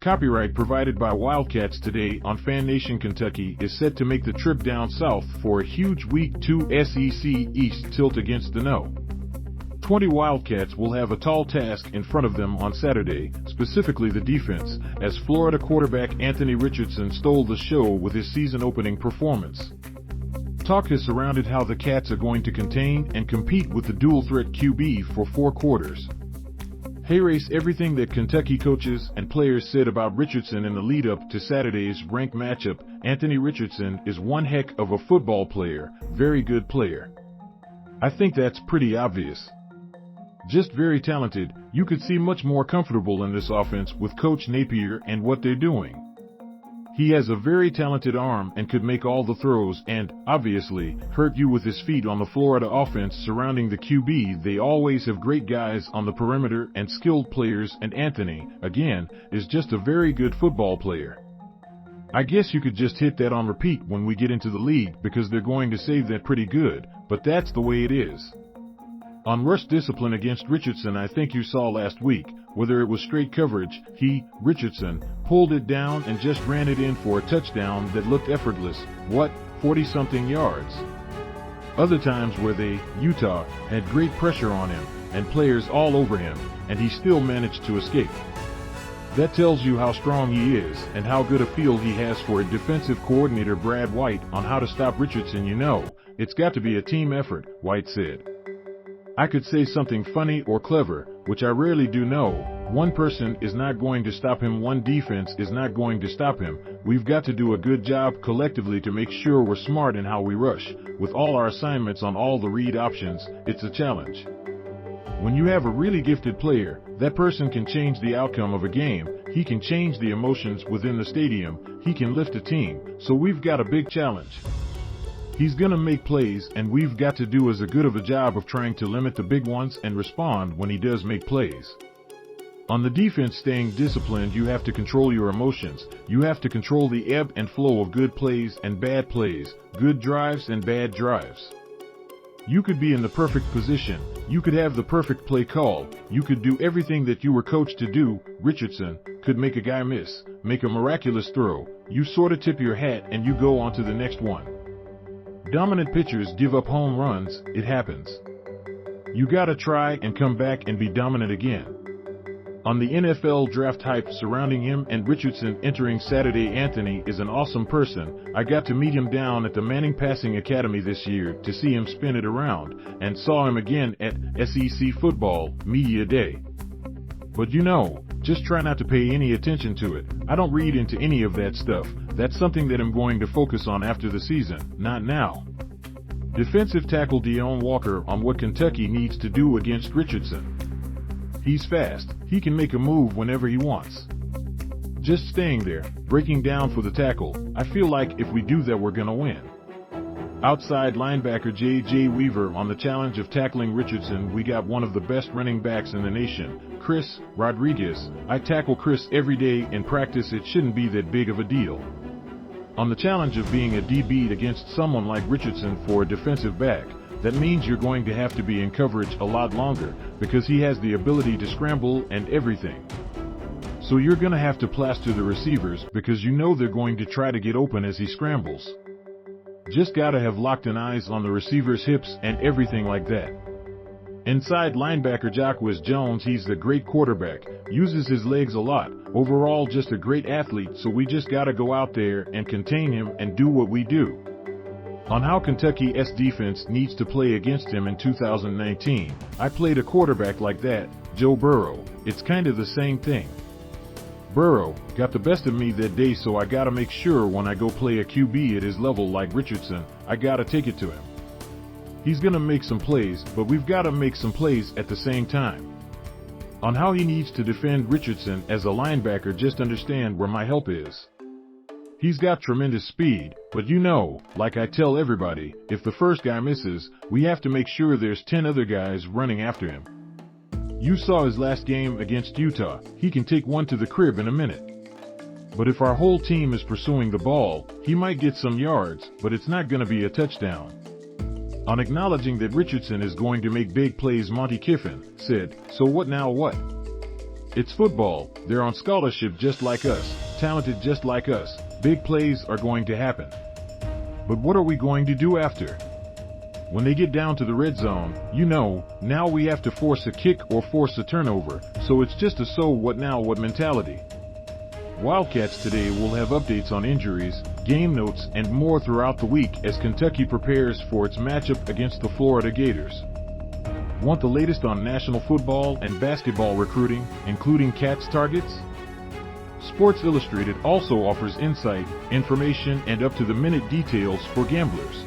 Copyright provided by Wildcats Today on FanNation Kentucky is set to make the trip down south for a huge Week 2 SEC East tilt against the No. 20 Wildcats will have a tall task in front of them on Saturday, specifically the defense, as Florida quarterback Anthony Richardson stole the show with his season-opening performance. Talk has surrounded how the Cats are going to contain and compete with the dual-threat QB for 4 quarters. Erase everything that Kentucky coaches and players said about Richardson in the lead-up to Saturday's ranked matchup. Anthony Richardson is one heck of a football player, very good player. I think that's pretty obvious. Just very talented. You could see much more comfortable in this offense with Coach Napier and what they're doing. He has a very talented arm and could make all the throws and, obviously, hurt you with his feet on the Florida offense surrounding the QB. They always have great guys on the perimeter and skilled players, and Anthony, again, is just a very good football player. I guess you could just hit that on repeat when we get into the league because they're going to say that pretty good, but that's the way it is. On rush discipline against Richardson, I think you saw last week, whether it was straight coverage, Richardson, pulled it down and just ran it in for a touchdown that looked effortless, 40-something yards. Other times where Utah, had great pressure on him, and players all over him, and he still managed to escape. That tells you how strong he is, and how good a feel he has for a defensive coordinator Brad White on how to stop Richardson. It's got to be a team effort, White said. I could say something funny or clever, which I rarely do. One person is not going to stop him. One defense is not going to stop him. We've got to do a good job collectively to make sure we're smart in how we rush. With all our assignments on all the read options, it's a challenge. When you have a really gifted player, that person can change the outcome of a game. He can change the emotions within the stadium. He can lift a team. So we've got a big challenge. He's gonna make plays, and we've got to do as good of a job of trying to limit the big ones and respond when he does make plays. On the defense, staying disciplined, you have to control your emotions. You have to control the ebb and flow of good plays and bad plays, good drives and bad drives. You could be in the perfect position. You could have the perfect play call. You could do everything that you were coached to do. Richardson could make a guy miss, make a miraculous throw. You sorta tip your hat and you go on to the next one. Dominant pitchers give up home runs. It happens. You gotta try and come back and be dominant again. On the NFL draft hype surrounding him and Richardson entering Saturday, Anthony is an awesome person. I got to meet him down at the Manning Passing Academy this year to see him spin it around, and saw him again at SEC Football Media Day. But just try not to pay any attention to it. I don't read into any of that stuff. That's something that I'm going to focus on after the season, not now. Defensive tackle Deone Walker on what Kentucky needs to do against Richardson. He's fast. He can make a move whenever he wants. Just staying there, breaking down for the tackle. I feel like if we do that, we're gonna win. Outside linebacker J.J. Weaver on the challenge of tackling Richardson. We got one of the best running backs in the nation, Chris Rodriguez. I tackle Chris every day in practice. It shouldn't be that big of a deal. On the challenge of being a DB against someone like Richardson for a defensive back, that means you're going to have to be in coverage a lot longer because he has the ability to scramble and everything. So you're going to have to plaster the receivers because they're going to try to get open as he scrambles. Just gotta have locked in eyes on the receiver's hips and everything like that. Inside linebacker Jacquez Jones, he's the great quarterback, uses his legs a lot, overall just a great athlete, so we just gotta go out there and contain him and do what we do. On how Kentucky's defense needs to play against him in 2019, I played a quarterback like that, Joe Burrow. It's kind of the same thing. Burrow got the best of me that day, so I gotta make sure when I go play a QB at his level like Richardson, I gotta take it to him. He's gonna make some plays, but we've gotta make some plays at the same time. On how he needs to defend Richardson as a linebacker, just understand where my help is. He's got tremendous speed, but like I tell everybody, if the first guy misses, we have to make sure there's 10 other guys running after him. You saw his last game against Utah. He can take one to the crib in a minute. But if our whole team is pursuing the ball, he might get some yards, but it's not going to be a touchdown. On acknowledging that Richardson is going to make big plays, Monty Kiffin said, "So what now? What?" It's football. They're on scholarship just like us, talented just like us. Big plays are going to happen. But what are we going to do after? When they get down to the red zone, now we have to force a kick or force a turnover, so it's just a so what now what mentality. Wildcats Today will have updates on injuries, game notes, and more throughout the week as Kentucky prepares for its matchup against the Florida Gators. Want the latest on national football and basketball recruiting, including Cats targets? Sports Illustrated also offers insight, information, and up-to-the-minute details for gamblers.